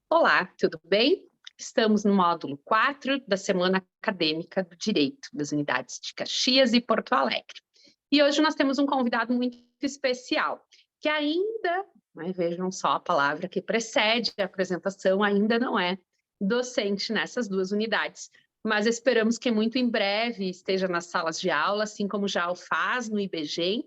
Olá, tudo bem? Estamos no módulo 4 da Semana Acadêmica do Direito das Unidades de Caxias e Porto Alegre. E hoje nós temos um convidado muito especial, que ainda, vejam só a palavra que precede a apresentação, ainda não é docente nessas duas unidades, mas esperamos que muito em breve esteja nas salas de aula, assim como já o faz no IBGEM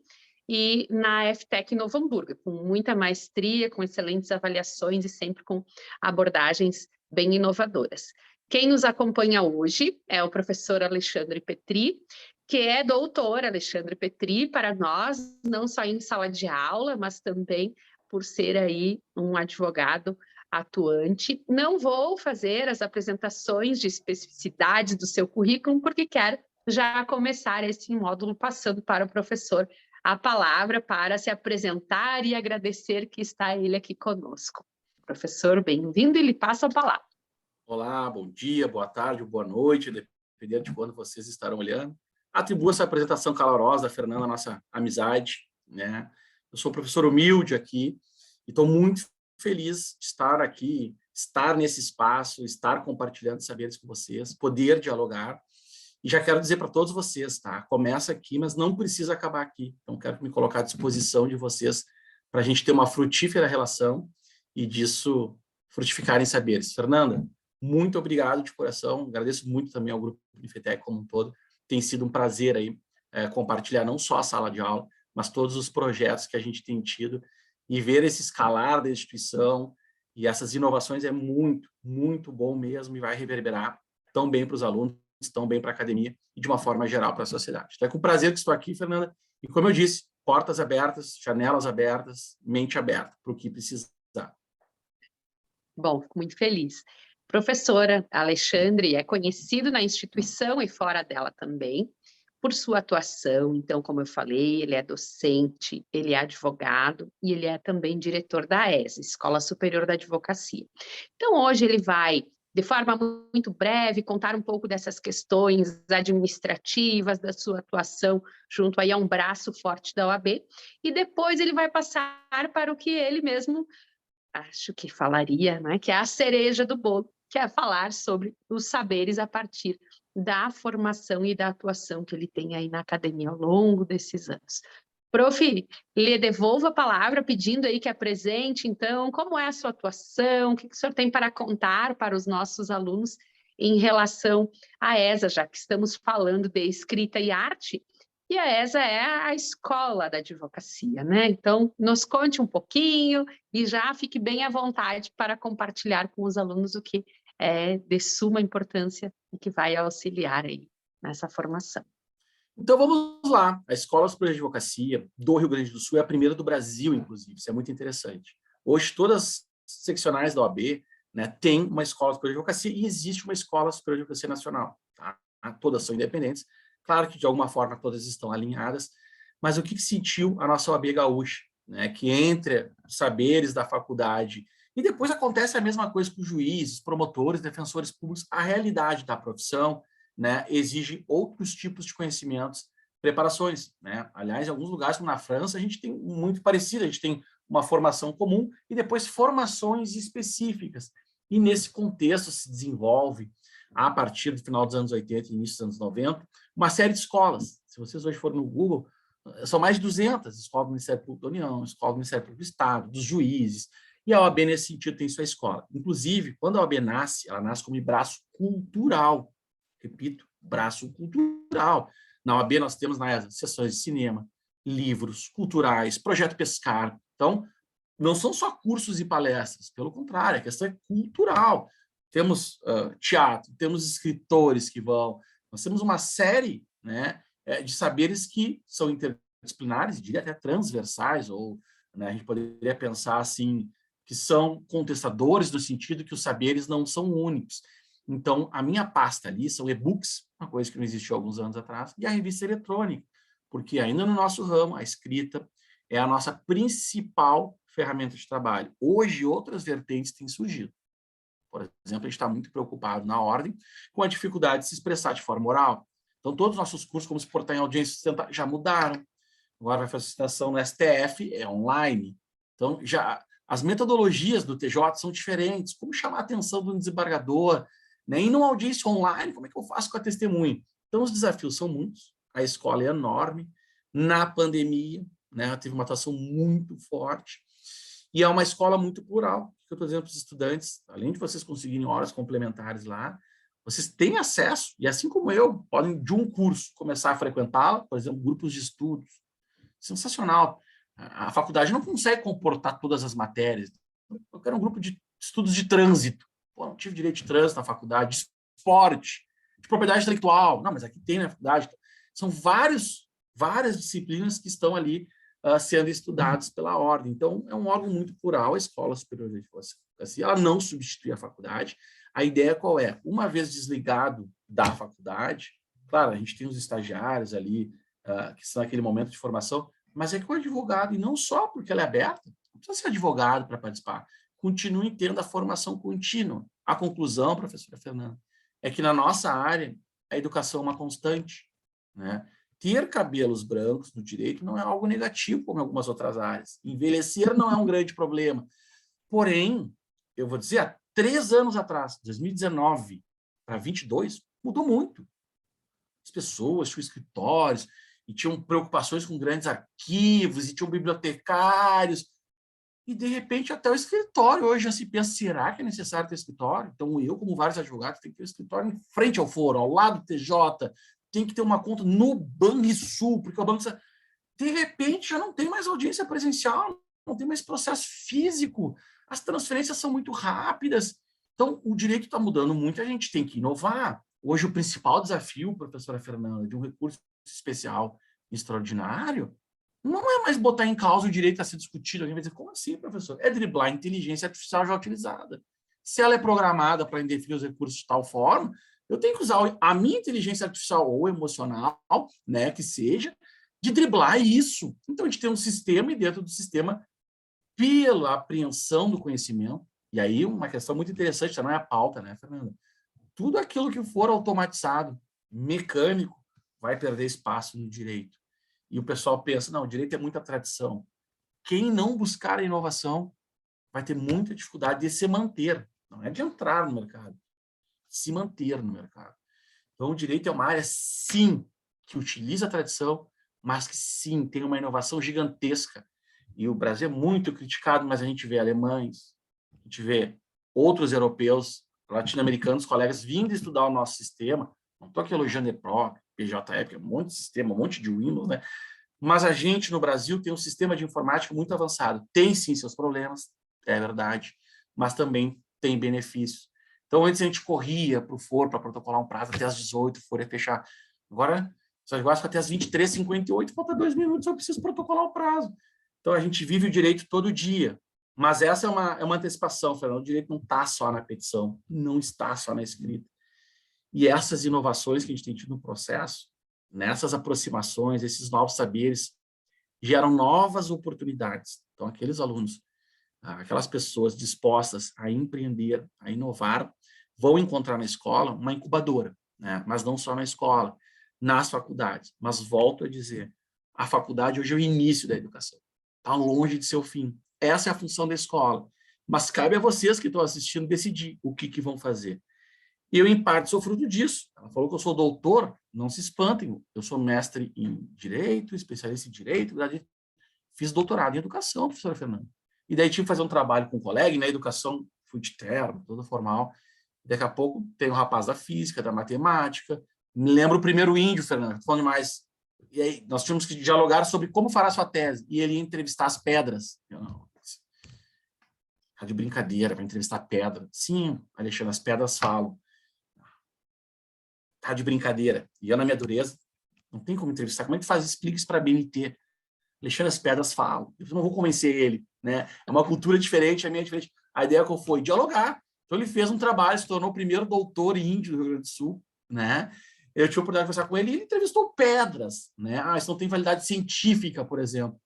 e na FTEC Novo Hamburgo, com muita maestria, com excelentes avaliações e sempre com abordagens bem inovadoras. Quem nos acompanha hoje é o professor Alexandre Petri, que é doutor Alexandre Petri para nós, não só em sala de aula, mas também por ser aí um advogado atuante. Não vou fazer as apresentações de especificidades do seu currículo, porque quero já começar esse módulo passando para o professor a palavra para se apresentar e agradecer que está ele aqui conosco. Professor, bem-vindo e lhe passo a palavra. Olá, bom dia, boa tarde, boa noite, dependendo de quando vocês estarão olhando. Atribuo essa apresentação calorosa, Fernanda, a nossa amizade, né? Eu sou professor humilde aqui e estou muito feliz de estar aqui, estar nesse espaço, estar compartilhando saberes com vocês, poder dialogar. E já quero dizer para todos vocês, tá? Começa aqui, mas não precisa acabar aqui. Então, quero me colocar à disposição de vocês para a gente ter uma frutífera relação e disso frutificarem saberes. Fernanda, muito obrigado de coração. Agradeço muito também ao Grupo Unifetec como um todo. Tem sido um prazer aí compartilhar não só a sala de aula, mas todos os projetos que a gente tem tido e ver esse escalar da instituição e essas inovações é muito, muito bom mesmo e vai reverberar tão bem para os alunos, tão bem para a academia e de uma forma geral para a sociedade. Então é com prazer que estou aqui, Fernanda, e como eu disse, portas abertas, janelas abertas, mente aberta para o que precisar. Bom, fico muito feliz. Professora Alexandre é conhecido na instituição e fora dela também por sua atuação. Então, como eu falei, ele é docente, ele é advogado e ele é também diretor da ESA, Escola Superior da Advocacia. Então, hoje ele vai, de forma muito breve, contar um pouco dessas questões administrativas, da sua atuação junto aí a um braço forte da OAB, e depois ele vai passar para o que ele mesmo acho que falaria, né, que é a cereja do bolo, que é falar sobre os saberes a partir da formação e da atuação que ele tem aí na academia ao longo desses anos. Prof, lhe devolvo a palavra pedindo aí que apresente, então, como é a sua atuação, o que o senhor tem para contar para os nossos alunos em relação à ESA, já que estamos falando de escrita e arte, e a ESA é a escola da advocacia, né? Então, nos conte um pouquinho e já fique bem à vontade para compartilhar com os alunos o que é de suma importância e que vai auxiliar aí nessa formação. Então vamos lá. A Escola Superior de Advocacia do Rio Grande do Sul é a primeira do Brasil, inclusive. Isso é muito interessante. Hoje, todas as seccionais da OAB, né, têm uma Escola Superior de Advocacia e existe uma Escola Superior de Advocacia Nacional. Tá? Todas são independentes. Claro que, de alguma forma, todas estão alinhadas. Mas o que sentiu a nossa OAB gaúcha? Né, que entre os saberes da faculdade e depois acontece a mesma coisa com juízes, promotores, defensores públicos, a realidade da profissão, né, exige outros tipos de conhecimentos, preparações, né? Aliás, em alguns lugares, como na França, a gente tem muito parecido, a gente tem uma formação comum e depois formações específicas. E nesse contexto se desenvolve, a partir do final dos anos 80 e início dos anos 90, uma série de escolas. Se vocês hoje forem no Google, são mais de 200 escolas do Ministério Público da União, escolas do Ministério Público do Estado, dos juízes, e a OAB, nesse sentido, tem sua escola. Inclusive, quando a OAB nasce, ela nasce como braço cultural. Repito, braço cultural. Na OAB nós temos na ESA sessões de cinema, livros culturais, projeto Pescar. Então, não são só cursos e palestras, pelo contrário, a questão é cultural. Temos teatro, temos escritores que vão, nós temos uma série, né, de saberes que são interdisciplinares, diria até transversais, ou, né, a gente poderia pensar assim, que são contestadores no sentido que os saberes não são únicos. Então, a minha pasta ali são e-books, uma coisa que não existiu há alguns anos atrás, e a revista eletrônica, porque ainda no nosso ramo, a escrita é a nossa principal ferramenta de trabalho. Hoje, outras vertentes têm surgido. Por exemplo, a gente está muito preocupado na ordem com a dificuldade de se expressar de forma oral. Então, todos os nossos cursos, como se portar em audiência sustentável, já mudaram. Agora vai fazer citação no STF, é online. Então, já As metodologias do TJ são diferentes. Como chamar a atenção do desembargador? Né? E numa audiência online, como é que eu faço com a testemunha? Então, os desafios são muitos. A escola é enorme. Na pandemia, né, teve uma atuação muito forte. E é uma escola muito plural. Eu estou dizendo para os estudantes, além de vocês conseguirem horas complementares lá, vocês têm acesso, e assim como eu, podem, de um curso, começar a frequentá-la, por exemplo, grupos de estudos. Sensacional. A faculdade não consegue comportar todas as matérias. Eu quero um grupo de estudos de trânsito. Pô, não tive direito de trânsito na faculdade, de esporte, de propriedade intelectual. Não, mas aqui tem na faculdade. São várias disciplinas que estão ali sendo estudadas pela ordem. Então, é um órgão muito plural, a Escola Superior de Advocacia. Ela não substitui a faculdade. A ideia qual é? Uma vez desligado da faculdade, claro, a gente tem os estagiários ali, que são aquele momento de formação, mas é que o advogado, e não só porque ela é aberta, não precisa ser advogado para participar, continue tendo a formação contínua. A conclusão, professora Fernanda, é que na nossa área, a educação é uma constante. Né? Ter cabelos brancos no direito não é algo negativo, como em algumas outras áreas. Envelhecer não é um grande problema. Porém, eu vou dizer, há 3 anos atrás, 2019 para 22, mudou muito. As pessoas tinham escritórios e tinham preocupações com grandes arquivos e tinham bibliotecários. E, de repente, até o escritório hoje já se pensa, será que é necessário ter escritório? Então, eu, como vários advogados, tenho que ter um escritório em frente ao foro, ao lado do TJ, tem que ter uma conta no Banrisul, porque o banco... De repente, já não tem mais audiência presencial, não tem mais processo físico, as transferências são muito rápidas. Então, o direito está mudando muito, a gente tem que inovar. Hoje, o principal desafio, professora Fernanda, de um recurso especial extraordinário, não é mais botar em causa o direito a ser discutido. Alguém vai dizer, como assim, professor? É driblar a inteligência artificial já utilizada. Se ela é programada para indefinir os recursos de tal forma, eu tenho que usar a minha inteligência artificial ou emocional, né, que seja, de driblar isso. Então, a gente tem um sistema, e dentro do sistema, pela apreensão do conhecimento, e aí uma questão muito interessante, já não é a pauta, né, Fernanda? Tudo aquilo que for automatizado, mecânico, vai perder espaço no direito. E o pessoal pensa, não, o direito é muita tradição. Quem não buscar a inovação vai ter muita dificuldade de se manter, não é de entrar no mercado, se manter no mercado. Então, o direito é uma área, sim, que utiliza a tradição, mas que, sim, tem uma inovação gigantesca. E o Brasil é muito criticado, mas a gente vê alemães, a gente vê outros europeus, latino-americanos, colegas vindo estudar o nosso sistema. Não estou aqui elogiando EPRO, PJF, um monte de sistema, um monte de Windows, né? Mas a gente, no Brasil, tem um sistema de informática muito avançado. Tem, sim, seus problemas, é verdade, mas também tem benefícios. Então, antes a gente corria para o foro para protocolar um prazo até às 18, o foro ia fechar. Agora, só negócio até às 23h58, falta 2 minutos, eu preciso protocolar o prazo. Então, a gente vive o direito todo dia. Mas essa é uma antecipação, Fernando. O direito não está só na petição, não está só na escrita. E essas inovações que a gente tem tido no processo, nessas aproximações, esses novos saberes, geram novas oportunidades. Então, aqueles alunos, aquelas pessoas dispostas a empreender, a inovar, vão encontrar na escola uma incubadora, né? Mas não só na escola, nas faculdades. Mas volto a dizer, a faculdade hoje é o início da educação. Está longe de ser o fim. Essa é a função da escola. Mas cabe a vocês que estão assistindo decidir o que vão fazer. E eu, em parte, sou fruto disso. Ela falou que eu sou doutor, não se espantem. Eu sou mestre em Direito, especialista em Direito, fiz doutorado em Educação, professora Fernanda. E daí tive que fazer um trabalho com um colega, e na Educação fui de terno, toda formal. Daqui a pouco tem o rapaz da Física, da Matemática. Me lembro o primeiro índio, Fernanda, estou falando demais. E aí nós tínhamos que dialogar sobre como fará sua tese. E ele ia entrevistar as pedras. Eu não, tá de brincadeira, para entrevistar pedra. Sim, Alexandre, as pedras falam. Tá de brincadeira. E eu, na minha dureza, não tem como entrevistar. Como é que faz? Explica isso para a BNT. Alexandre, as pedras falam. Eu não vou convencer ele, né? É uma cultura diferente, a minha é diferente. A ideia qual foi? Dialogar. Então, ele fez um trabalho, se tornou o primeiro doutor índio do Rio Grande do Sul, né? Eu tive a oportunidade de conversar com ele e ele entrevistou pedras, né? Isso não tem validade científica, por exemplo.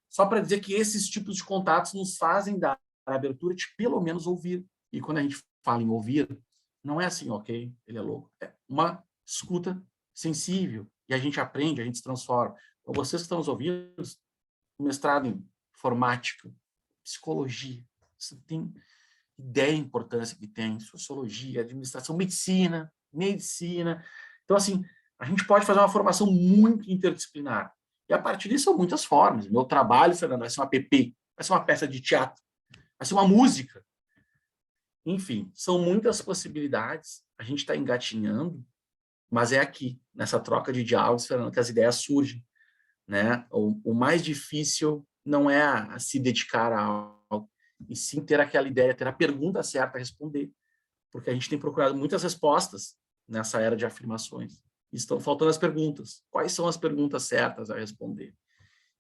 Só para dizer que esses tipos de contatos nos fazem dar a abertura de pelo menos ouvir. E quando a gente fala em ouvir, não é assim, ok, ele é louco. É uma escuta sensível. E a gente aprende, a gente se transforma. Então, vocês que estão nos ouvindo, mestrado em informática, psicologia. Você tem ideia da importância que tem, sociologia, administração, medicina. Então, assim, a gente pode fazer uma formação muito interdisciplinar. E a partir disso são muitas formas. Meu trabalho, Fernando, vai ser uma app, vai ser uma peça de teatro, vai ser uma música. Enfim, são muitas possibilidades. A gente está engatinhando, mas é aqui, nessa troca de diálogos, Fernando, que as ideias surgem, né? O mais difícil não é a se dedicar a algo, e sim ter aquela ideia, ter a pergunta certa a responder, porque a gente tem procurado muitas respostas nessa era de afirmações. Estão faltando as perguntas. Quais são as perguntas certas a responder?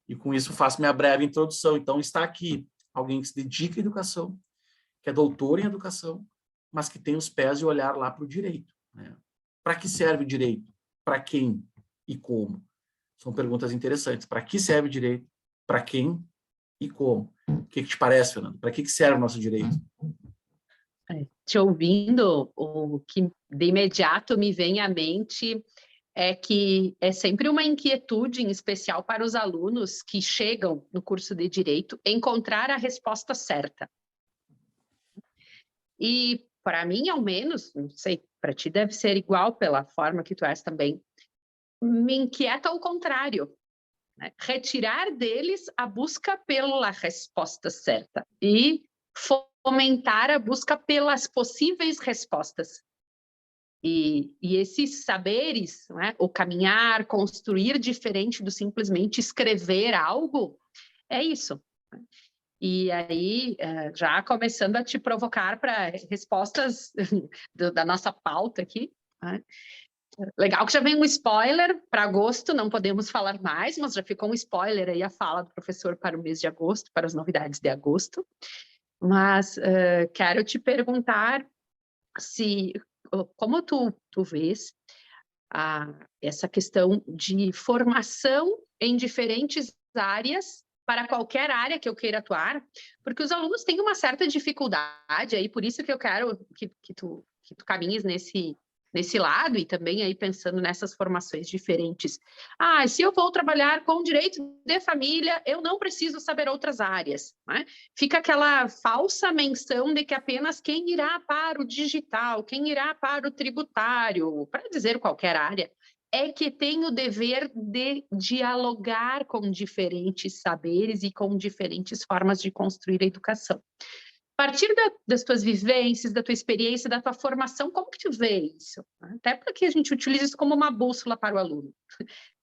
E com isso faço minha breve introdução. Então, está aqui alguém que se dedica à educação, que é doutor em educação, mas que tem os pés e o olhar lá para o direito, né? Para que serve o direito? Para quem e como? São perguntas interessantes. Para que serve o direito? Para quem e como? O que te parece, Fernando? Para que serve o nosso direito? Te ouvindo, o que de imediato me vem à mente é que é sempre uma inquietude, em especial para os alunos que chegam no curso de Direito, encontrar a resposta certa. E, para mim, ao menos, não sei, para ti deve ser igual pela forma que tu és também, me inquieta o contrário, né? Retirar deles a busca pela resposta certa e fomentar a busca pelas possíveis respostas. E esses saberes, né, o caminhar, construir diferente do simplesmente escrever algo, é isso. E aí, já começando a te provocar para respostas da nossa pauta aqui, né? Legal que já vem um spoiler para agosto, não podemos falar mais, mas já ficou um spoiler aí a fala do professor para o mês de agosto, para as novidades de agosto. Mas quero te perguntar se, como tu vês essa questão de formação em diferentes áreas, para qualquer área que eu queira atuar, porque os alunos têm uma certa dificuldade, aí por isso que eu quero que tu caminhes nesse lado, e também aí pensando nessas formações diferentes. Se eu vou trabalhar com direito de família, eu não preciso saber outras áreas, né? Fica aquela falsa menção de que apenas quem irá para o digital, quem irá para o tributário, para dizer qualquer área, é que tem o dever de dialogar com diferentes saberes e com diferentes formas de construir a educação. A partir das tuas vivências, da tua experiência, da tua formação, como que tu vê isso? Até para que a gente utilize isso como uma bússola para o aluno.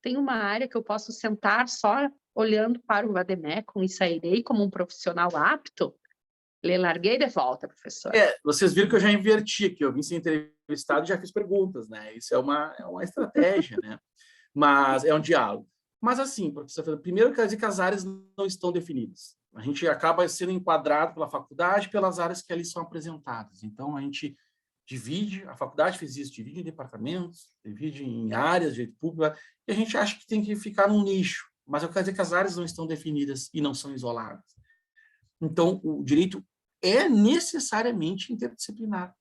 Tem uma área que eu posso sentar só olhando para o vademecum e sairei como um profissional apto? Lhe larguei de volta, professor. Vocês viram que eu já inverti aqui, eu vim ser entrevistado e já fiz perguntas, né? Isso é uma estratégia, né? Mas é um diálogo. Mas assim, professor, primeiro quer dizer que as áreas não estão definidas. A gente acaba sendo enquadrado pela faculdade pelas áreas que ali são apresentadas. Então, a gente divide, a faculdade fez isso, divide em departamentos, divide em áreas de direito público, e a gente acha que tem que ficar num nicho. Mas eu quero dizer que as áreas não estão definidas e não são isoladas. Então, o direito é necessariamente interdisciplinar.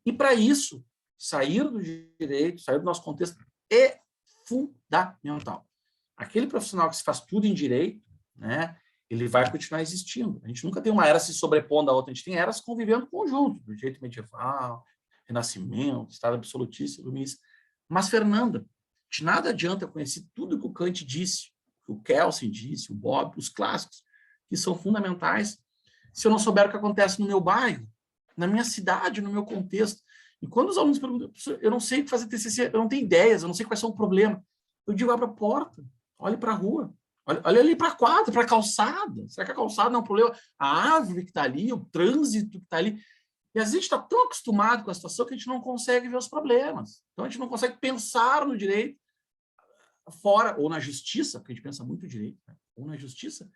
E, para isso, sair do direito, sair do nosso contexto, é fundamental. Aquele profissional que se faz tudo em direito, né, ele vai continuar existindo. A gente nunca tem uma era se sobrepondo à outra, a gente tem eras convivendo conjunto, do direito medieval, Renascimento, Estado absolutista, iluminista. Mas, Fernanda, de nada adianta eu conhecer tudo que o Kant disse, que o Kelsen disse, o Bob, os clássicos, que são fundamentais, se eu não souber o que acontece no meu bairro, na minha cidade, no meu contexto. E quando os alunos perguntam, eu não sei fazer TCC, eu não tenho ideias, eu não sei quais são o problema, eu digo, abra a porta, olhe para a rua, olhe ali para a quadra, para a calçada. Será que a calçada não é um problema? A árvore que está ali, o trânsito que está ali. E às vezes a gente está tão acostumado com a situação que a gente não consegue ver os problemas. Então a gente não consegue pensar no direito fora, ou na justiça, porque a gente pensa muito no direito, né? Ou na justiça,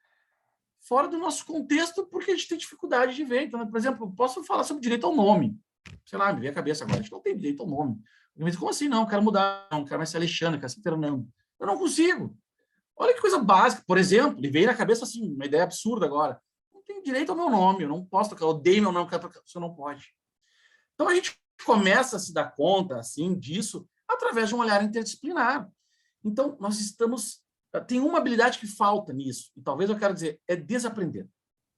fora do nosso contexto, porque a gente tem dificuldade de ver. Então, por exemplo, posso falar sobre direito ao nome. Sei lá, me veio a cabeça agora, a gente não tem direito ao nome. Mas como assim? Não, quero mudar, não quero mais ser Alexandre, quero ser Fernando. Eu não consigo. Olha que coisa básica. Por exemplo, me veio na cabeça assim, uma ideia absurda agora. Não tenho direito ao meu nome, eu não posso tocar, eu odeio meu nome, você não pode. Então, a gente começa a se dar conta, assim, disso, através de um olhar interdisciplinar. Então, nós estamos... Tem uma habilidade que falta nisso, e talvez eu quero dizer, é desaprender.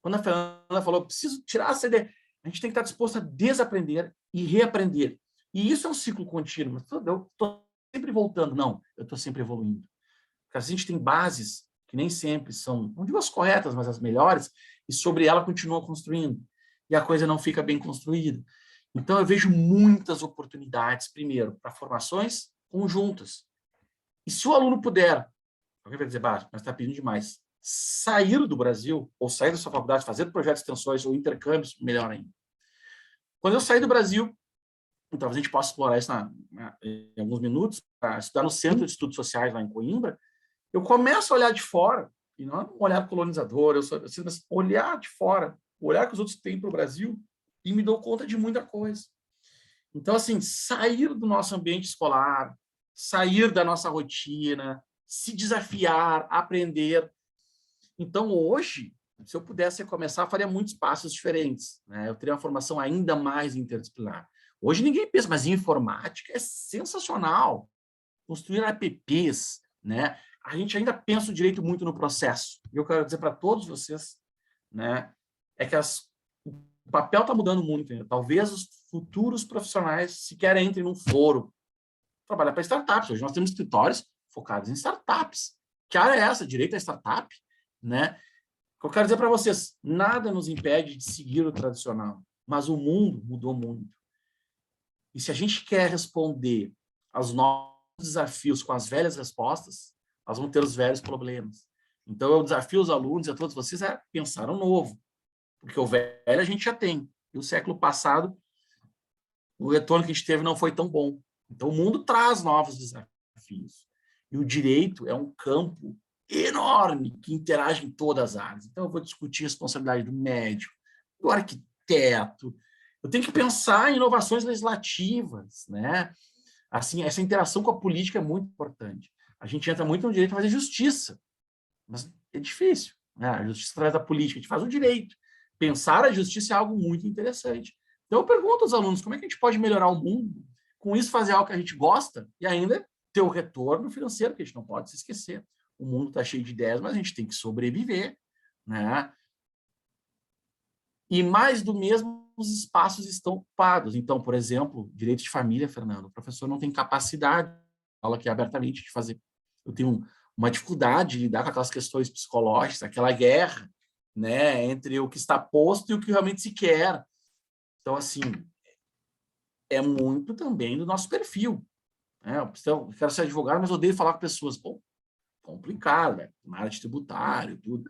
Quando a Fernanda falou, preciso tirar essa ideia, a gente tem que estar disposto a desaprender e reaprender. E isso é um ciclo contínuo. Eu estou sempre voltando. Não, eu estou sempre evoluindo. Porque a gente tem bases que nem sempre são, não digo as corretas, mas as melhores, e sobre ela continua construindo. E a coisa não fica bem construída. Então, eu vejo muitas oportunidades, primeiro, para formações conjuntas. E se o aluno puder, alguém vai dizer, mas está pedindo demais, sair do Brasil, ou sair da sua faculdade, fazer projetos de extensões ou intercâmbios, melhor ainda. Quando eu saí do Brasil, então a gente pode explorar isso em alguns minutos, para estudar no Centro de Estudos Sociais, lá em Coimbra, eu começo a olhar de fora, e não é um olhar colonizador, mas olhar de fora, olhar que os outros têm para o Brasil, e me dou conta de muita coisa. Então, assim, sair do nosso ambiente escolar, sair da nossa rotina, se desafiar, aprender. Então, hoje, se eu pudesse começar, eu faria muitos passos diferentes, né? Eu teria uma formação ainda mais interdisciplinar. Hoje ninguém pensa, mas informática é sensacional. Construir apps, né? A gente ainda pensa o direito muito no processo. E eu quero dizer para todos vocês, né, é que o papel está mudando muito. Né? Talvez os futuros profissionais sequer entrem num foro trabalhar para startups. Hoje nós temos escritórios focados em startups. Que área é essa? Direito à startup? Né? O que eu quero dizer para vocês, nada nos impede de seguir o tradicional, mas o mundo mudou muito. E se a gente quer responder aos novos desafios com as velhas respostas, nós vamos ter os velhos problemas. Então, eu desafio os alunos e a todos vocês a pensar no novo, porque o velho a gente já tem. E o século passado, o retorno que a gente teve não foi tão bom. Então, o mundo traz novos desafios. E o direito é um campo enorme que interage em todas as áreas. Então, eu vou discutir a responsabilidade do médico, do arquiteto. Eu tenho que pensar em inovações legislativas, né? Assim, essa interação com a política é muito importante. A gente entra muito no direito a fazer justiça, mas é difícil, né? A justiça através da política, a gente faz o direito. Pensar a justiça é algo muito interessante. Então, eu pergunto aos alunos, como é que a gente pode melhorar o mundo, com isso fazer algo que a gente gosta e ainda ter o retorno financeiro, que a gente não pode se esquecer. O mundo está cheio de ideias, mas a gente tem que sobreviver, né? E mais do mesmo, os espaços estão ocupados. Então, por exemplo, direito de família, Fernando, o professor não tem capacidade, fala aqui abertamente, de fazer. Eu tenho uma dificuldade de lidar com aquelas questões psicológicas, aquela guerra, né, entre o que está posto e o que realmente se quer. Então, assim, é muito também do nosso perfil. Né? Eu quero ser advogado, mas odeio falar com pessoas. Bom, complicado, né? Na área de tributário, tudo.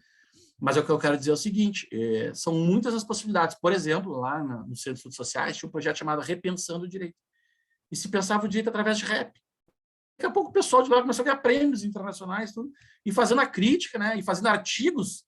Mas o que eu quero dizer é o seguinte, são muitas as possibilidades. Por exemplo, lá no Centro de Estudos Sociais, tinha um projeto chamado Repensando o Direito. E se pensava o direito através de rap. Daqui a pouco o pessoal de lá começou a ganhar prêmios internacionais, tudo, e fazendo a crítica, né, e fazendo artigos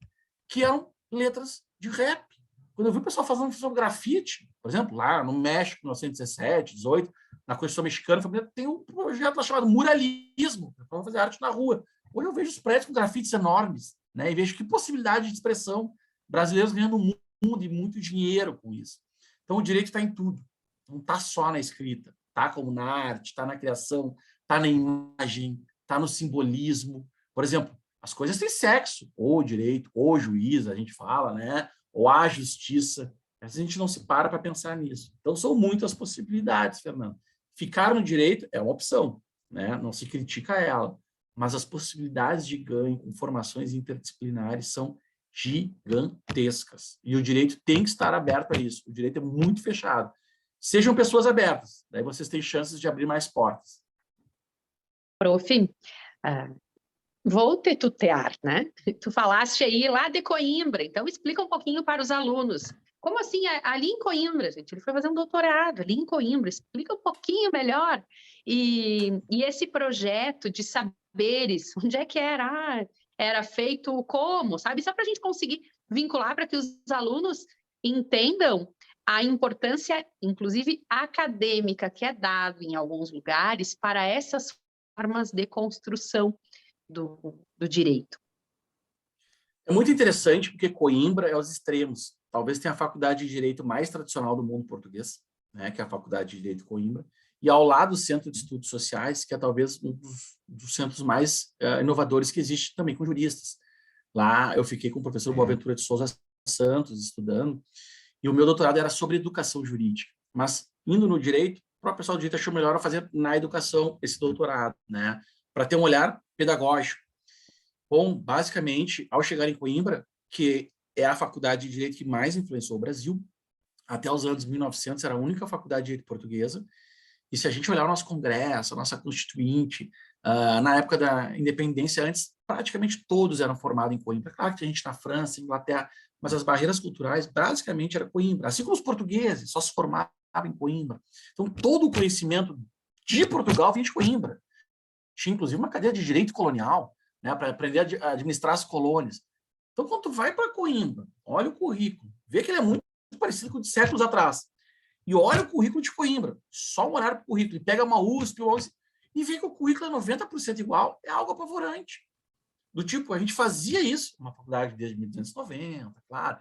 que eram letras de rap. Quando eu vi o pessoal fazendo sobre grafite, por exemplo, lá no México, em 1917, 18, na Constituição Mexicana, tem um projeto lá chamado Muralismo, para fazer arte na rua. Hoje eu vejo os prédios com grafites enormes, né, e vejo que possibilidade de expressão, brasileiros ganhando mundo e muito dinheiro com isso. Então, o direito está em tudo. Não está só na escrita, está como na arte, está na criação, está na imagem, está no simbolismo. Por exemplo, as coisas têm sexo, ou direito, ou juiz, a gente fala, né? Ou a justiça. A gente não se para pensar nisso. Então, são muitas possibilidades, Fernando. Ficar no direito é uma opção, né? Não se critica ela, mas as possibilidades de ganho com formações interdisciplinares são gigantescas. E o direito tem que estar aberto a isso. O direito é muito fechado. Sejam pessoas abertas, daí vocês têm chances de abrir mais portas. Prof, vou te tutear, né? Tu falaste aí lá de Coimbra, então explica um pouquinho para os alunos. Como assim, ali em Coimbra, gente? Ele foi fazer um doutorado ali em Coimbra, explica um pouquinho melhor. E esse projeto de saberes, onde é que era? Era feito como, sabe? Só para a gente conseguir vincular para que os alunos entendam a importância, inclusive acadêmica, que é dado em alguns lugares para essas formas de construção do direito. É muito interessante porque Coimbra é os extremos. Talvez tenha a faculdade de Direito mais tradicional do mundo português, né, que é a Faculdade de Direito Coimbra, e ao lado o Centro de Estudos Sociais, que é talvez um dos centros mais inovadores que existe também com juristas. Lá eu fiquei com o professor Boaventura de Souza Santos estudando, e o meu doutorado era sobre educação jurídica. Mas, indo no direito, o próprio pessoal do direito achou melhor eu fazer na educação esse doutorado, né? Para ter um olhar pedagógico. Bom, basicamente, ao chegar em Coimbra, que é a faculdade de direito que mais influenciou o Brasil, até os anos 1900 era a única faculdade de direito portuguesa, e se a gente olhar o nosso congresso, a nossa constituinte, na época da independência, antes, praticamente todos eram formados em Coimbra. Claro que a gente na França, Inglaterra, mas as barreiras culturais, basicamente, era Coimbra. Assim como os portugueses, só se formavam em Coimbra. Então, todo o conhecimento de Portugal vinha de Coimbra. Tinha, inclusive, uma cadeira de direito colonial, né, para aprender a administrar as colônias. Então, quando tu vai para Coimbra, olha o currículo, vê que ele é muito parecido com o de séculos atrás. E olha o currículo de Coimbra, só olhar para o currículo, e pega uma USP, e vê que o currículo é 90% igual, é algo apavorante. Do tipo, a gente fazia isso, uma faculdade desde 1290, claro,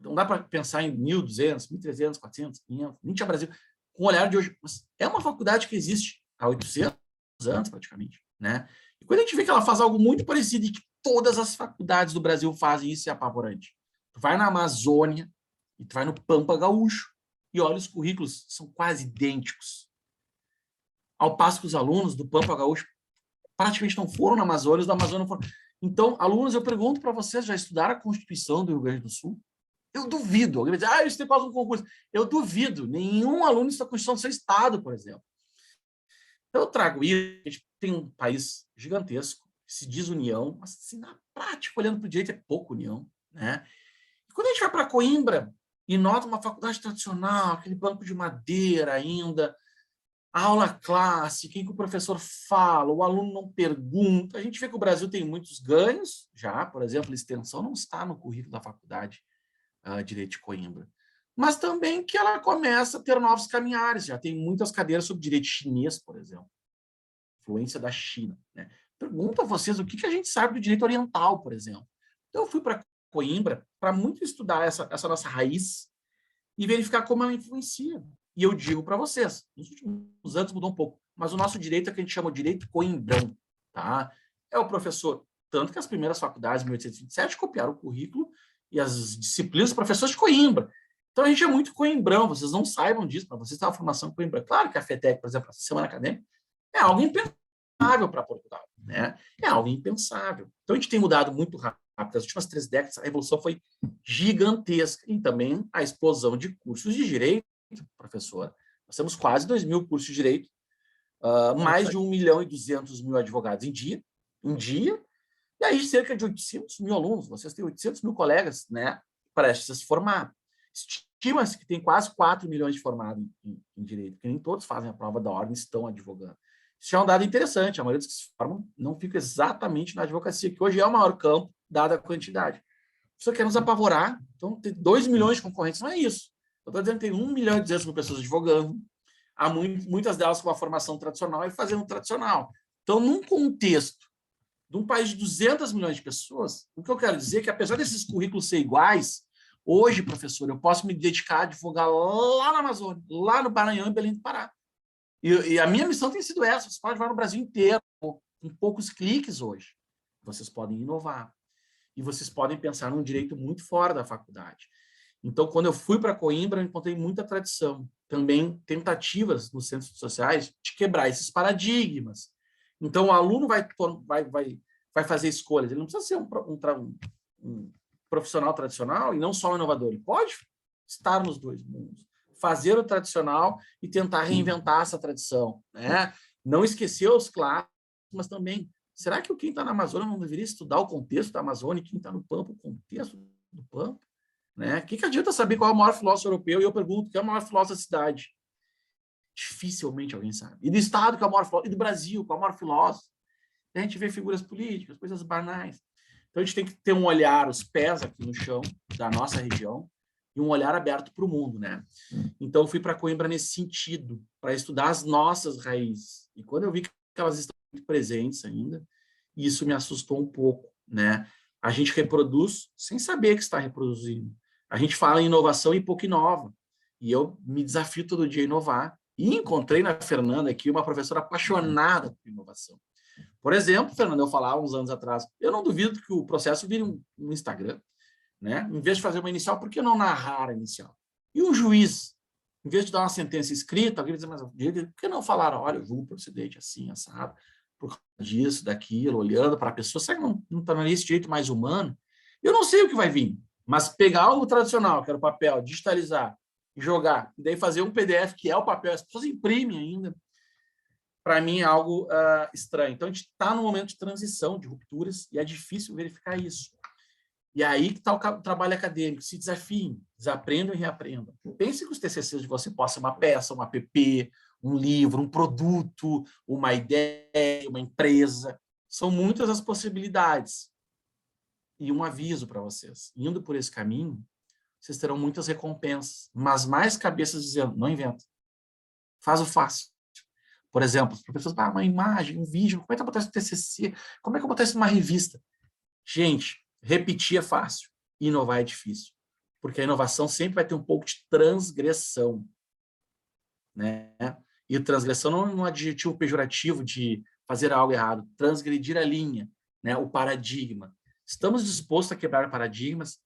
não dá para pensar em 1200, 1300, 400, 500, nem tinha Brasil, com o olhar de hoje, mas é uma faculdade que existe há 800 anos, praticamente, né? E quando a gente vê que ela faz algo muito parecido e que todas as faculdades do Brasil fazem isso, é apavorante. Tu vai na Amazônia e tu vai no Pampa Gaúcho, e olha, os currículos são quase idênticos. Ao passo que os alunos do Pampa Gaúcho praticamente não foram na Amazônia, os da Amazônia não foram. Então, alunos, eu pergunto para vocês, já estudaram a Constituição do Rio Grande do Sul? Eu duvido. Alguém vai dizer, isso tem quase um concurso. Eu duvido. Nenhum aluno estuda a Constituição do seu estado, por exemplo. Então, eu trago isso. A gente tem um país gigantesco, que se diz união, mas assim, na prática, olhando para o direito, é pouca união, né? E quando a gente vai para Coimbra e nota uma faculdade tradicional, aquele banco de madeira ainda, a aula clássica, em que o professor fala, o aluno não pergunta, a gente vê que o Brasil tem muitos ganhos, já, por exemplo, a extensão não está no currículo da faculdade de Direito de Coimbra, mas também que ela começa a ter novos caminhares, já tem muitas cadeiras sobre direito chinês, por exemplo, influência da China, né? Pergunto a vocês o que a gente sabe do direito oriental, por exemplo. Então, eu fui para Coimbra para muito estudar essa nossa raiz e verificar como ela influencia. E eu digo para vocês, nos últimos anos mudou um pouco, mas o nosso direito é o que a gente chama de direito coimbrão, tá? É o professor, tanto que as primeiras faculdades, em 1827, copiaram o currículo e as disciplinas dos professores de Coimbra. Então, a gente é muito coimbrão, vocês não saibam disso, para vocês ter uma formação coimbrã. Claro que a FETEC, por exemplo, a Semana Acadêmica, é algo impensável para Portugal, né? É algo impensável. Então, a gente tem mudado muito rápido. Nas últimas 3 décadas, a evolução foi gigantesca. E também a explosão de cursos de direito, professor. Nós temos quase 2.000 cursos de direito, mais de 1.200.000 advogados em dia, e aí cerca de 800.000 alunos. Vocês têm 800.000 colegas, né, prestes a se formar. Estima-se que tem quase 4 milhões de formados em direito, porque nem todos fazem a prova da ordem e estão advogando. Isso é um dado interessante. A maioria dos que se formam não fica exatamente na advocacia, que hoje é o maior campo, dada a quantidade. Você quer nos apavorar? Então, ter 2 milhões de concorrentes não é isso. Eu estou dizendo que tem 1.200.000 pessoas advogando, há muitas delas com uma formação tradicional e fazendo tradicional. Então, num contexto de um país de 200 milhões de pessoas, o que eu quero dizer é que, apesar desses currículos serem iguais, hoje, professor, eu posso me dedicar a advogar lá na Amazônia, lá no Maranhão e Belém do Pará. E a minha missão tem sido essa: vocês podem advogar no Brasil inteiro, com poucos cliques hoje. Vocês podem inovar. E vocês podem pensar num direito muito fora da faculdade. Então, quando eu fui para Coimbra, eu encontrei muita tradição. Também tentativas nos centros sociais de quebrar esses paradigmas. Então, o aluno vai fazer escolhas. Ele não precisa ser um profissional tradicional e não só um inovador. Ele pode estar nos dois mundos. Fazer o tradicional e tentar reinventar essa tradição, né? Não esquecer os clássicos, mas também, será que quem está na Amazônia não deveria estudar o contexto da Amazônia e quem está no Pampa, o contexto do Pampa? Né? O que adianta saber qual é o maior filósofo europeu? E eu pergunto, quem é o maior filósofo da cidade? Dificilmente alguém sabe. E do Estado, qual é o maior filósofo? E do Brasil, qual é o maior filósofo? A gente vê figuras políticas, coisas banais. Então, a gente tem que ter um olhar, os pés aqui no chão da nossa região, e um olhar aberto para o mundo, né? Então, eu fui para Coimbra nesse sentido, para estudar as nossas raízes. E quando eu vi que elas estão muito presentes ainda, isso me assustou um pouco, né? A gente reproduz sem saber que está reproduzindo. A gente fala em inovação e pouco inova. E eu me desafio todo dia a inovar. E encontrei na Fernanda aqui uma professora apaixonada por inovação. Por exemplo, Fernanda, eu falava uns anos atrás, eu não duvido que o processo vire um Instagram. né? Em vez de fazer uma inicial, por que não narrar a inicial? E um juiz, em vez de dar uma sentença escrita, alguém vai dizer, mas por que não falar, olha, eu julgo o procedente assim, assado, por causa disso, daquilo, olhando para a pessoa, será que não está nesse direito mais humano? Eu não sei o que vai vir, mas pegar o tradicional, que era o papel, digitalizar, jogar, e daí fazer um PDF, que é o papel, as pessoas imprimem ainda, para mim é algo estranho. Então, a gente está num momento de transição, de rupturas, e é difícil verificar isso. E aí que está o trabalho acadêmico. Se desafiem, desaprendam e reaprendam. Pense que os TCCs de você possam ser uma peça, um app, um livro, um produto, uma ideia, uma empresa. São muitas as possibilidades. E um aviso para vocês. Indo por esse caminho, vocês terão muitas recompensas, mas mais cabeças dizendo, não inventa. Faz o fácil. Por exemplo, as pessoas, uma imagem, um vídeo, como é que eu botar isso no TCC? Como é que eu botar isso numa revista? Gente, repetir é fácil, inovar é difícil, porque a inovação sempre vai ter um pouco de transgressão, né? E transgressão não é um adjetivo pejorativo de fazer algo errado, transgredir a linha, né? O paradigma. Estamos dispostos a quebrar paradigmas.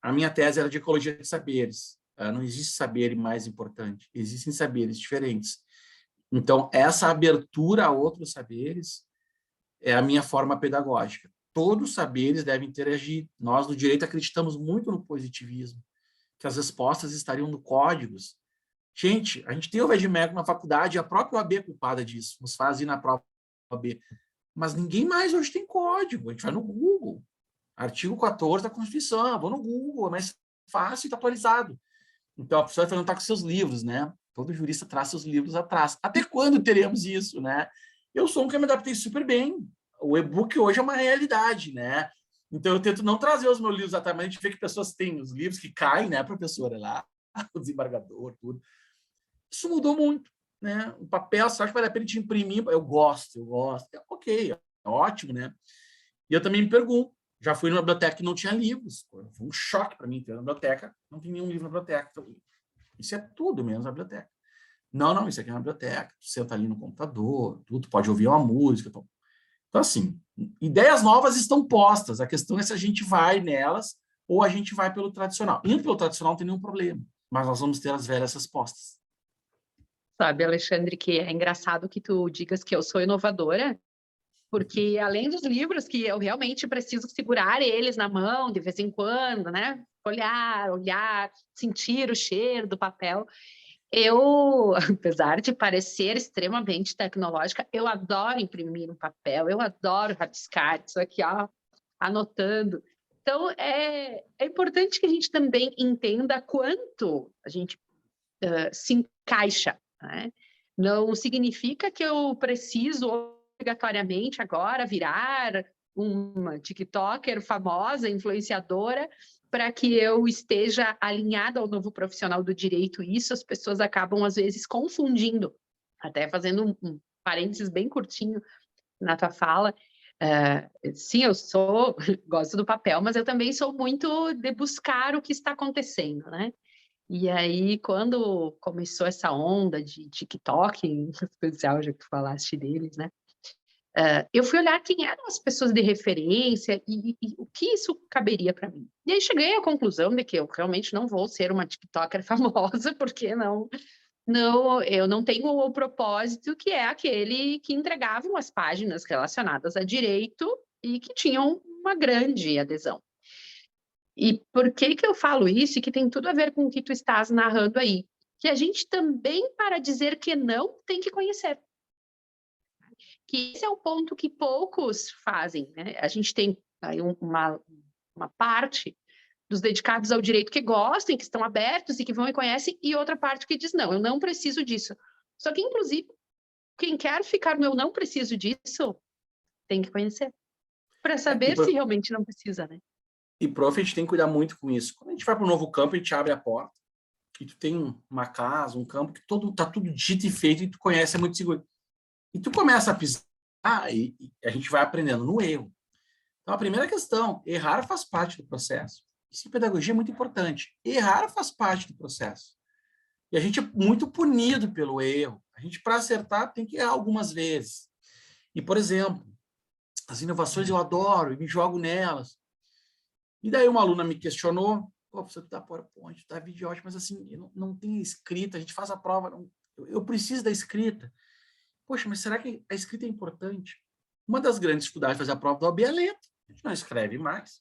A minha tese era de ecologia de saberes. Não existe saber mais importante, existem saberes diferentes. Então, essa abertura a outros saberes é a minha forma pedagógica. Todos os saberes devem interagir. Nós, no direito, acreditamos muito no positivismo, que as respostas estariam no códigos. Gente, a gente tem o VEDMEC na faculdade, a própria OAB é culpada disso, nos faz ir na própria OAB. Mas ninguém mais hoje tem código. A gente vai no Google. Artigo 14 da Constituição, vou no Google, é mais fácil e está atualizado. Então, a pessoa vai perguntar com seus livros, né? Todo jurista traz seus livros atrás. Até quando teremos isso, né? Eu sou um que me adaptei super bem. O e-book hoje é uma realidade, né? Então, eu tento não trazer os meus livros atrás, mas a gente vê que pessoas têm os livros que caem, né, professora, lá, o desembargador, tudo. Isso mudou muito, né? O papel, você acha que vale a pena te imprimir? Eu gosto. Ok, é ótimo, né? E eu também me pergunto, já fui numa biblioteca que não tinha livros. Foi um choque para mim ter na biblioteca, não tem nenhum livro na biblioteca. Então, isso é tudo menos a biblioteca. Não, isso aqui é uma biblioteca. Tu senta ali no computador, tu pode ouvir uma música. Então, assim, ideias novas estão postas. A questão é se a gente vai nelas ou a gente vai pelo tradicional. Indo pelo tradicional não tem nenhum problema, mas nós vamos ter as velhas respostas. Sabe, Alexandre, que é engraçado que tu digas que eu sou inovadora, porque além dos livros que eu realmente preciso segurar eles na mão de vez em quando, né? Olhar, sentir o cheiro do papel. Eu, apesar de parecer extremamente tecnológica, eu adoro imprimir no papel, eu adoro rabiscar isso aqui, ó, anotando. Então, é importante que a gente também entenda quanto a gente se encaixa, né? Não significa que eu preciso obrigatoriamente agora virar uma TikToker famosa, influenciadora, para que eu esteja alinhada ao novo profissional do direito. Isso as pessoas acabam, às vezes, confundindo. Até fazendo um parênteses bem curtinho na tua fala, sim, eu gosto do papel, mas eu também sou muito de buscar o que está acontecendo, né? E aí, quando começou essa onda de TikTok, em especial, já que tu falaste deles, né? Eu fui olhar quem eram as pessoas de referência e o que isso caberia para mim. E aí cheguei à conclusão de que eu realmente não vou ser uma TikToker famosa, porque eu não tenho o propósito que é aquele que entregavam as páginas relacionadas a direito e que tinham uma grande adesão. E por que eu falo isso e que tem tudo a ver com o que tu estás narrando aí? Que a gente também, para dizer que não, tem que conhecer. Que esse é o ponto que poucos fazem, né? A gente tem aí uma parte dos dedicados ao direito que gostam, que estão abertos e que vão e conhecem, e outra parte que diz, não, eu não preciso disso. Só que, inclusive, quem quer ficar no eu não preciso disso, tem que conhecer. Para saber se realmente não precisa, né? E, prof, a gente tem que cuidar muito com isso. Quando a gente vai para um novo campo, a gente abre a porta, e tu tem uma casa, um campo, que tá tudo dito e feito, e tu conhece, é muito seguro. E tu começa a pisar, e a gente vai aprendendo no erro. Então, a primeira questão, errar faz parte do processo. Isso em pedagogia é muito importante. Errar faz parte do processo. E a gente é muito punido pelo erro. A gente, para acertar, tem que errar algumas vezes. E, por exemplo, as inovações eu adoro e me jogo nelas. E daí uma aluna me questionou, pô, professor, tu dá PowerPoint, tu dá vídeo ótimo, mas assim, não tem escrita, a gente faz a prova, eu preciso da escrita. Poxa, mas será que a escrita é importante? Uma das grandes dificuldades de fazer a prova da OAB é a letra. A gente não escreve mais.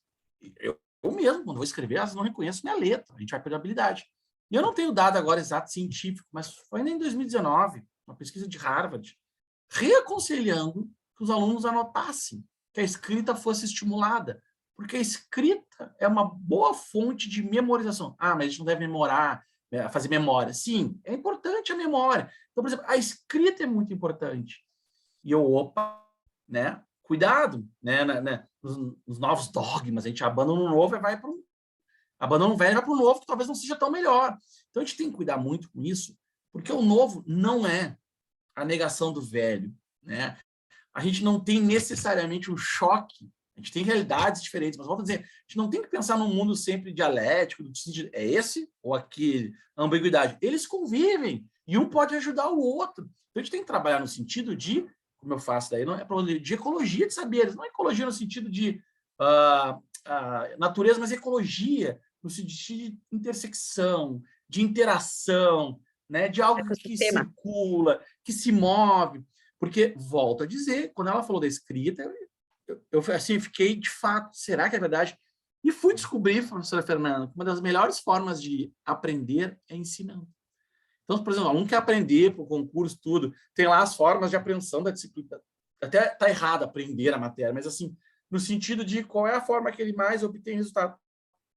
Eu mesmo, quando vou escrever, às vezes não reconheço minha letra. A gente vai perder a habilidade. E eu não tenho dado agora exato científico, mas foi ainda em 2019, uma pesquisa de Harvard, reaconselhando que os alunos anotassem, que a escrita fosse estimulada. Porque a escrita é uma boa fonte de memorização. Ah, mas a gente não deve memorar, fazer memória. Sim, é importante a memória. Então, por exemplo, a escrita é muito importante. E né? Cuidado, né? Nos novos dogmas, a gente abandona o novo e vai para abandona o velho e vai para o novo, que talvez não seja tão melhor. Então, a gente tem que cuidar muito com isso, porque o novo não é a negação do velho, né? A gente não tem necessariamente um choque, a gente tem realidades diferentes, mas volto a dizer, a gente não tem que pensar num mundo sempre dialético, do sentido, é esse ou aquele, a ambiguidade. Eles convivem, e um pode ajudar o outro. Então, a gente tem que trabalhar no sentido de, como eu faço daí, não é de ecologia de saberes, não é ecologia no sentido de natureza, mas ecologia no sentido de intersecção, de interação, né, de algo que circula, que se move. Porque, volto a dizer, quando ela falou da escrita, eu assim, fiquei, de fato, será que é verdade? E fui descobrir, professora Fernanda, que uma das melhores formas de aprender é ensinando. Então, por exemplo, um aluno quer aprender para o concurso, tudo, tem lá as formas de apreensão da disciplina. Até está errado aprender a matéria, mas assim, no sentido de qual é a forma que ele mais obtém resultado.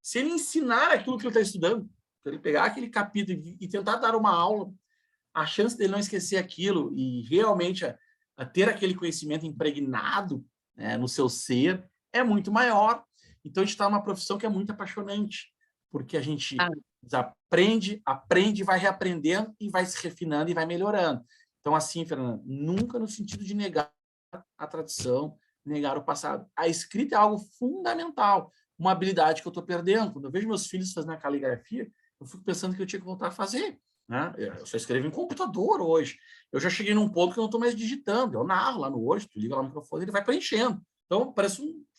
Se ele ensinar aquilo que ele está estudando, se ele pegar aquele capítulo e tentar dar uma aula, a chance dele não esquecer aquilo e realmente a ter aquele conhecimento impregnado, né, no seu ser é muito maior. Então, a gente está numa profissão que é muito apaixonante, porque a gente aprende, vai reaprendendo e vai se refinando e vai melhorando. Então, assim, Fernanda, nunca no sentido de negar a tradição, negar o passado. A escrita é algo fundamental, uma habilidade que eu estou perdendo. Quando eu vejo meus filhos fazendo a caligrafia, eu fico pensando que eu tinha que voltar a fazer. Né? Eu só escrevo em computador hoje. Eu já cheguei num ponto que eu não estou mais digitando. Eu narro lá no Word, tu liga lá no microfone, ele vai preenchendo. Então,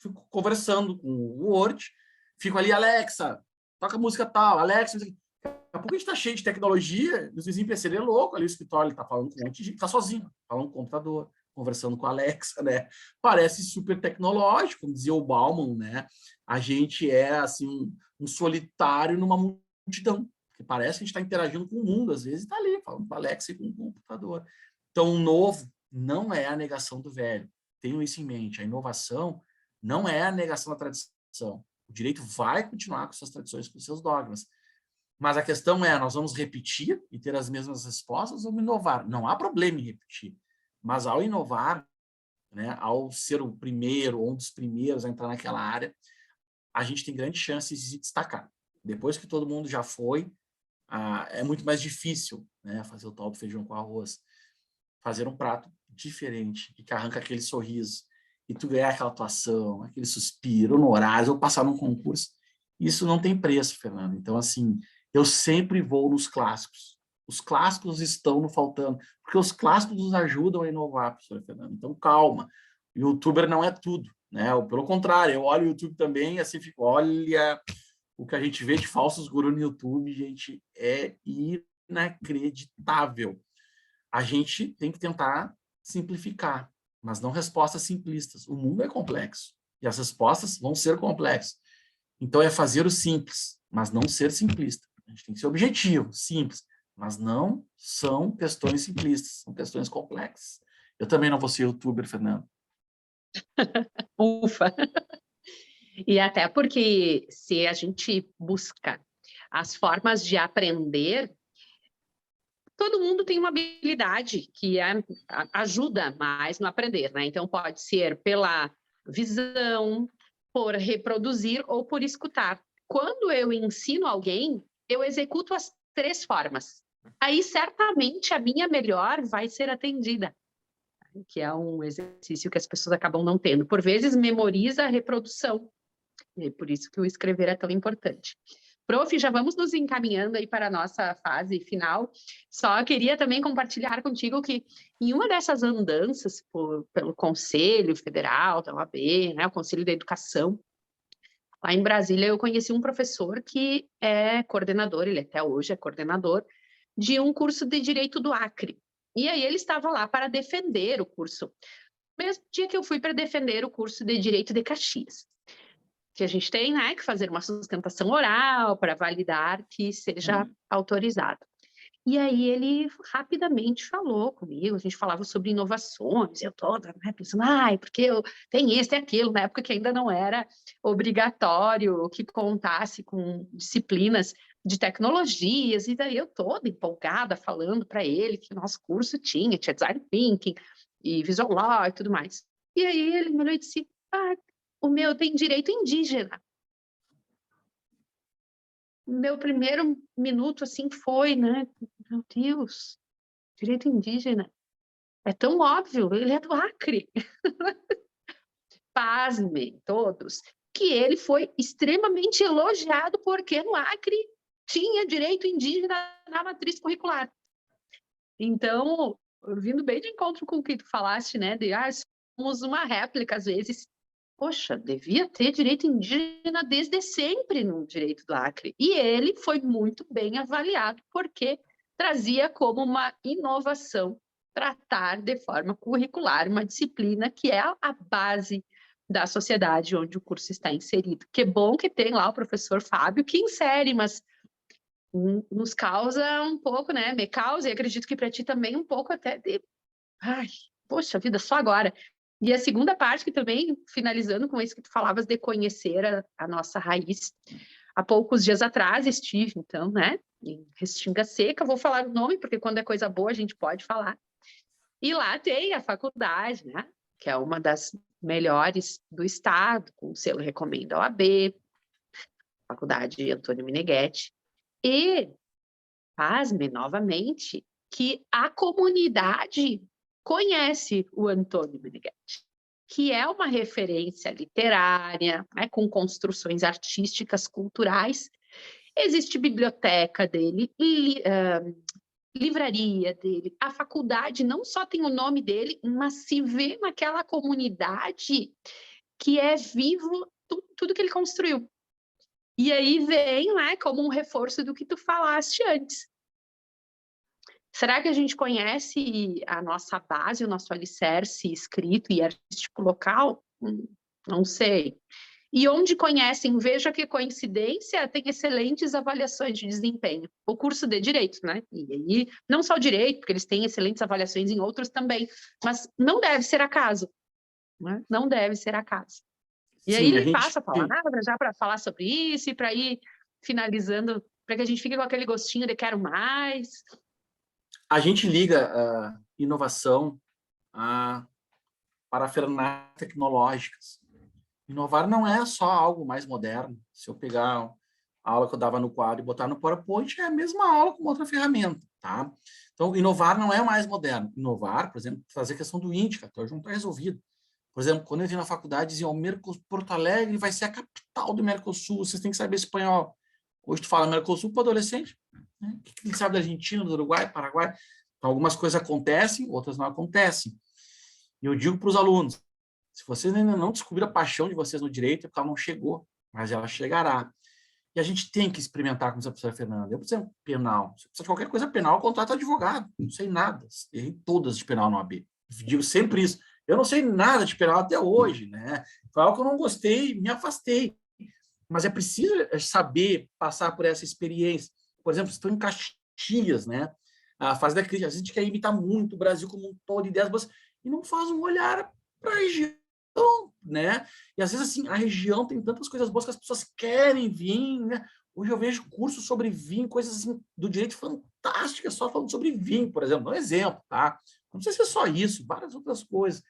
fico conversando com o Word, fico ali, Alexa, toca música tal, Alexa, daqui a pouco a gente está cheio de tecnologia, os vizinhos perceberam, ele é louco ali, o escritório, ele está falando com um monte de gente, está sozinho, falando com o computador, conversando com a Alexa, né? Parece super tecnológico, como dizia o Bauman, né? A gente é, assim, um solitário numa multidão, que parece que a gente está interagindo com o mundo, às vezes está ali, falando com a Alexa e com o computador. Então, o novo não é a negação do velho. Tenham isso em mente. A inovação não é a negação da tradição. O direito vai continuar com suas tradições, com seus dogmas. Mas a questão é, nós vamos repetir e ter as mesmas respostas ou inovar? Não há problema em repetir. Mas ao inovar, né, ao ser o primeiro ou um dos primeiros a entrar naquela área, a gente tem grandes chances de se destacar. Depois que todo mundo já foi, é muito mais difícil, né, fazer o tal do feijão com arroz. Fazer um prato diferente, que arranca aquele sorriso, e tu ganhar aquela atuação, aquele suspiro, honorários, ou passar num concurso, isso não tem preço, Fernando. Então, assim, eu sempre vou nos clássicos. Os clássicos estão no faltando, porque os clássicos nos ajudam a inovar, professora Fernanda. Então, calma. O youtuber não é tudo, né? Pelo contrário, eu olho o YouTube também, assim, fico, olha, o que a gente vê de falsos gurus no YouTube, gente, é inacreditável. A gente tem que tentar simplificar, mas não respostas simplistas. O mundo é complexo e as respostas vão ser complexas. Então, é fazer o simples, mas não ser simplista. A gente tem que ser objetivo, simples, mas não são questões simplistas, são questões complexas. Eu também não vou ser youtuber, Fernando. Ufa! E até porque se a gente busca as formas de aprender, todo mundo tem uma habilidade que ajuda mais no aprender, né? Então, pode ser pela visão, por reproduzir ou por escutar. Quando eu ensino alguém, eu executo as 3 formas. Aí, certamente, a minha melhor vai ser atendida, que é um exercício que as pessoas acabam não tendo. Por vezes, memoriza a reprodução. E por isso que o escrever é tão importante. Prof, já vamos nos encaminhando aí para a nossa fase final. Só queria também compartilhar contigo que em uma dessas andanças pelo Conselho Federal da OAB, né, o Conselho da Educação, Lá em Brasília, eu conheci um professor que é coordenador, ele até hoje é coordenador, de um curso de Direito do Acre. E aí ele estava lá para defender o curso. Mesmo dia que eu fui para defender o curso de Direito de Caxias, que a gente tem, né, que fazer uma sustentação oral para validar que seja autorizado. E aí ele rapidamente falou comigo, a gente falava sobre inovações, eu toda, né, pensando, porque tem isso, tem aquilo, na época que ainda não era obrigatório que contasse com disciplinas de tecnologias, e daí eu toda empolgada falando para ele que o nosso curso tinha Design Thinking e Visual Law e tudo mais. E aí ele me olhou e disse, o meu tem direito indígena. Meu primeiro minuto, assim, foi, né? Meu Deus, direito indígena. É tão óbvio, ele é do Acre. Pasmem todos, que ele foi extremamente elogiado porque no Acre tinha direito indígena na matriz curricular. Então, vindo bem de encontro com o que tu falaste, né? De, somos uma réplica, às vezes. Poxa, devia ter direito indígena desde sempre no direito do Acre. E ele foi muito bem avaliado, porque trazia como uma inovação tratar de forma curricular uma disciplina que é a base da sociedade onde o curso está inserido. Que bom que tem lá o professor Fábio que insere, mas nos causa um pouco, né? Me causa, e acredito que para ti também um pouco até de... poxa vida, só agora. E a segunda parte, que também, finalizando com isso que tu falavas de conhecer a nossa raiz, há poucos dias atrás estive, então, né, em Restinga Seca, vou falar o nome, porque quando é coisa boa a gente pode falar. E lá tem a faculdade, né, que é uma das melhores do estado, com o selo Recomenda OAB, Faculdade Antônio Meneghetti. E, pasme novamente, que a comunidade conhece o Antônio Meneghetti, que é uma referência literária, né, com construções artísticas, culturais. Existe biblioteca dele, livraria dele. A faculdade não só tem o nome dele, mas se vê naquela comunidade que é vivo tudo que ele construiu. E aí vem, né, como um reforço do que tu falaste antes. Será que a gente conhece a nossa base, o nosso alicerce escrito e artístico local? Não sei. E onde conhecem, veja que coincidência, tem excelentes avaliações de desempenho. O curso de Direito, né? E aí, não só o Direito, porque eles têm excelentes avaliações em outros também, mas não deve ser acaso. Né? Não deve ser acaso. E Sim, aí, passo a palavra já para falar sobre isso e para ir finalizando, para que a gente fique com aquele gostinho de quero mais. A gente liga a inovação a parafernálias tecnológicas. Inovar não é só algo mais moderno. Se eu pegar a aula que eu dava no quadro e botar no PowerPoint, é a mesma aula com outra ferramenta, tá? Então, inovar não é mais moderno. Inovar, por exemplo, trazer a questão do índice, que hoje não está resolvido. Por exemplo, quando eu entrei na faculdade, diziam, Porto Alegre vai ser a capital do Mercosul, vocês têm que saber espanhol. Hoje tu fala Mercosul para adolescente, né? O que ele sabe da Argentina, do Uruguai, Paraguai? Então, algumas coisas acontecem, outras não acontecem. E eu digo para os alunos, se vocês ainda não descobriram a paixão de vocês no direito, é porque ela não chegou, mas ela chegará. E a gente tem que experimentar, como a professora Fernanda. Eu preciso de penal. Se precisa de qualquer coisa penal, eu contrato advogado. Não sei nada. Errei todas de penal no AB. Digo sempre isso. Eu não sei nada de penal até hoje, né? Foi algo que eu não gostei, me afastei. Mas é preciso saber passar por essa experiência. Por exemplo, estou em Caxias, né? A fase da crise. A gente quer imitar muito o Brasil como um todo, ideias boas, e não faz um olhar para a região, né? E às vezes assim, a região tem tantas coisas boas que as pessoas querem vir, né? Hoje eu vejo cursos sobre vinho, coisas assim do direito fantásticas, só falando sobre vinho, por exemplo, um exemplo, tá? Não precisa ser só isso, várias outras coisas.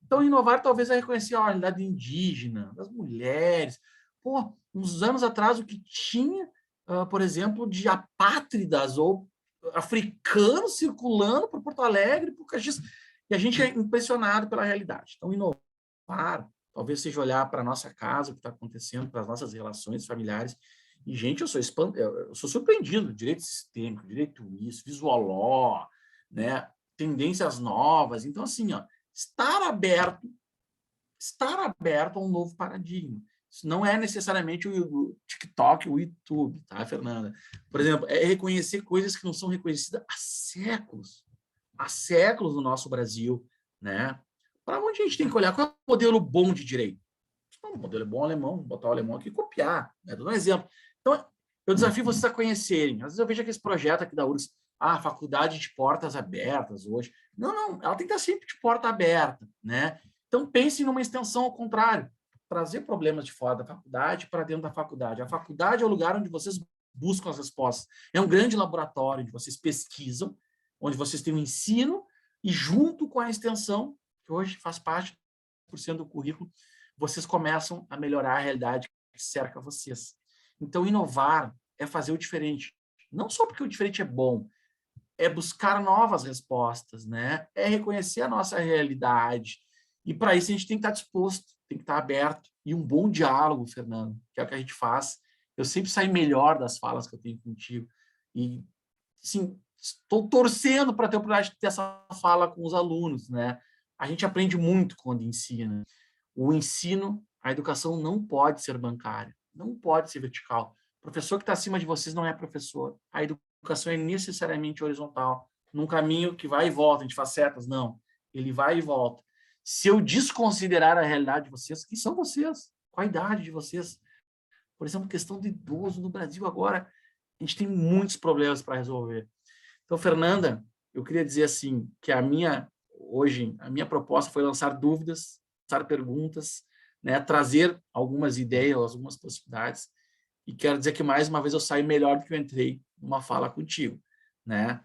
Então, inovar talvez é reconhecer a realidade indígena, das mulheres. Pô, uns anos atrás, o que tinha, por exemplo, de apátridas ou africanos circulando por Porto Alegre, por Caxias, e a gente é impressionado pela realidade. Então, inovar talvez seja olhar para a nossa casa, o que está acontecendo, para as nossas relações familiares. E, gente, eu sou surpreendido. Direito sistêmico, direito isso, visual law, né? Tendências novas. Então, assim, ó, estar aberto a um novo paradigma. Isso não é necessariamente o TikTok, o YouTube, tá, Fernanda? Por exemplo, é reconhecer coisas que não são reconhecidas há séculos no nosso Brasil, né? Para onde a gente tem que olhar? Qual é o modelo bom de direito? O modelo é bom alemão, vou botar o alemão aqui e copiar, né? Dou um exemplo. Então, eu desafio vocês a conhecerem. Às vezes eu vejo aquele projeto aqui da URGS, faculdade de portas abertas hoje. Não, ela tem que estar sempre de porta aberta, né? Então, pensem numa extensão ao contrário, trazer problemas de fora da faculdade para dentro da faculdade. A faculdade é o lugar onde vocês buscam as respostas. É um grande laboratório onde vocês pesquisam, onde vocês têm o ensino e junto com a extensão, que hoje faz parte por cento do currículo, vocês começam a melhorar a realidade que cerca vocês. Então, inovar é fazer o diferente. Não só porque o diferente é bom, é buscar novas respostas, né? É reconhecer a nossa realidade. E para isso a gente tem que estar disposto, tem que estar aberto. E um bom diálogo, Fernando, que é o que a gente faz. Eu sempre saio melhor das falas que eu tenho contigo. E, sim, estou torcendo para ter a oportunidade de ter essa fala com os alunos, né? A gente aprende muito quando ensina. O ensino, a educação não pode ser bancária, não pode ser vertical. O professor que está acima de vocês não é professor. A educação é necessariamente horizontal, num caminho que vai e volta, a gente faz setas, não. Ele vai e volta. Se eu desconsiderar a realidade de vocês, quem são vocês? Qual a idade de vocês? Por exemplo, questão do idoso no Brasil agora, a gente tem muitos problemas para resolver. Então, Fernanda, eu queria dizer assim, que hoje, a minha proposta foi lançar dúvidas, lançar perguntas, né, trazer algumas ideias, algumas possibilidades, e quero dizer que, mais uma vez, eu saio melhor do que eu entrei numa fala contigo, né?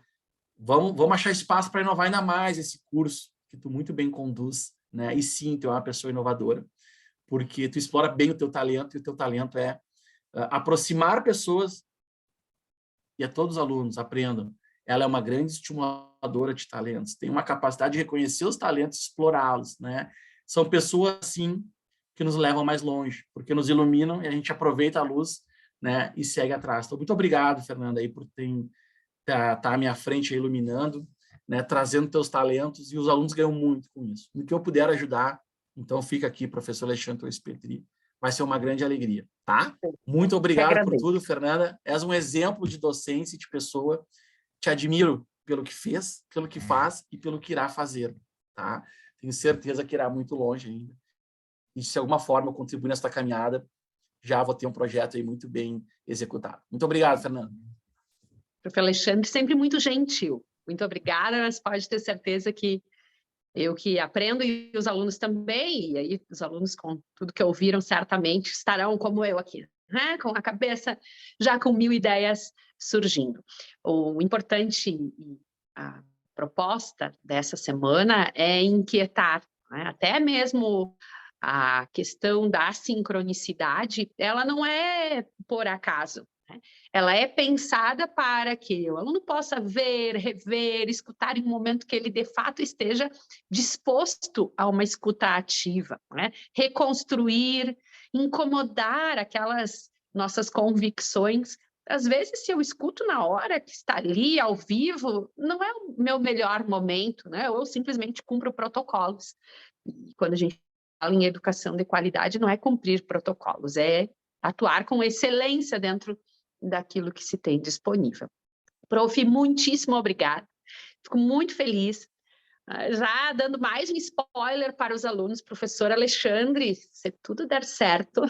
Vamos achar espaço para inovar ainda mais esse curso, que tu muito bem conduz, né? E sim, tu é uma pessoa inovadora, porque tu explora bem o teu talento, e o teu talento é aproximar pessoas, e a todos os alunos aprendam. Ela é uma grande estimuladora de talentos, tem uma capacidade de reconhecer os talentos e explorá-los, né? São pessoas, sim, que nos levam mais longe, porque nos iluminam e a gente aproveita a luz, né, e segue atrás. Então, muito obrigado, Fernanda, aí, por estar à minha frente, iluminando, né, trazendo teus talentos, e os alunos ganham muito com isso. No que eu puder ajudar, então fica aqui, professor Alexandre Torres-Petri, vai ser uma grande alegria, tá? Muito obrigado por tudo, Fernanda. És um exemplo de docência e de pessoa. Te admiro pelo que fez, pelo que faz e pelo que irá fazer, tá? Tenho certeza que irá muito longe ainda. E se de alguma forma eu contribuir nessa caminhada, já vou ter um projeto aí muito bem executado. Muito obrigado, Fernando. Professor Alexandre, sempre muito gentil. Muito obrigada, mas pode ter certeza que eu que aprendo e os alunos também, e aí os alunos, com tudo que ouviram, certamente estarão como eu aqui, né? Com a cabeça já com 1000 ideias surgindo. O importante, a proposta dessa semana é inquietar, né? Até mesmo a questão da sincronicidade, ela não é por acaso. Ela é pensada para que o aluno possa ver, rever, escutar em um momento que ele, de fato, esteja disposto a uma escuta ativa, né? Reconstruir, incomodar aquelas nossas convicções. Às vezes, se eu escuto na hora que está ali, ao vivo, não é o meu melhor momento, né? Ou eu simplesmente cumpro protocolos. E quando a gente fala em educação de qualidade, não é cumprir protocolos, é atuar com excelência dentro daquilo que se tem disponível. Prof, muitíssimo obrigada. Fico muito feliz. Já dando mais um spoiler para os alunos, professor Alexandre, se tudo der certo,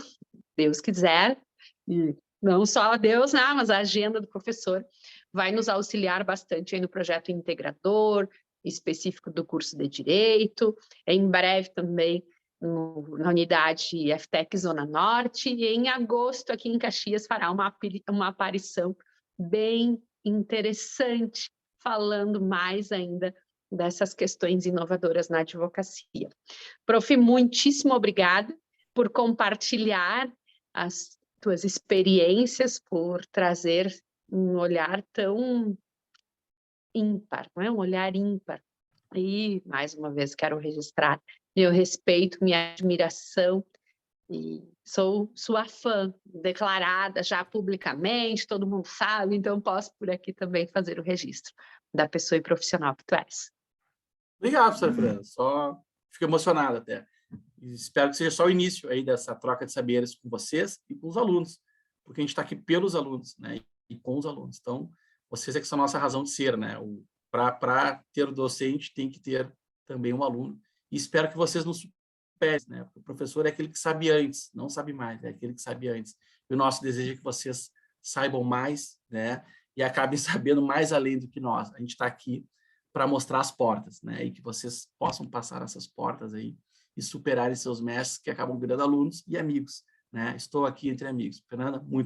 Deus quiser, e não só Deus, não, mas a agenda do professor vai nos auxiliar bastante aí no projeto integrador, específico do curso de Direito, em breve também na unidade FTEC Zona Norte, e em agosto aqui em Caxias fará uma aparição bem interessante, falando mais ainda dessas questões inovadoras na advocacia. Prof, muitíssimo obrigada por compartilhar as tuas experiências, por trazer um olhar tão ímpar, não é? Um olhar ímpar. E, mais uma vez, quero registrar meu respeito, minha admiração, e sou sua fã, declarada já publicamente, todo mundo sabe, então posso por aqui também fazer o registro da pessoa e profissional que tu és. Obrigado, professor Fernando. Só fico emocionado até. E espero que seja só o início aí dessa troca de saberes com vocês e com os alunos, porque a gente está aqui pelos alunos, né? E com os alunos. Então, vocês é que são a nossa razão de ser, né? Para ter o docente, tem que ter também um aluno. E espero que vocês nos superem, né? Porque o professor é aquele que sabe antes, não sabe mais, é aquele que sabe antes. E o nosso desejo é que vocês saibam mais, né? E acabem sabendo mais além do que nós. A gente está aqui para mostrar as portas, né? E que vocês possam passar essas portas aí e superarem seus mestres, que acabam virando alunos e amigos, né? Estou aqui entre amigos. Fernanda, muito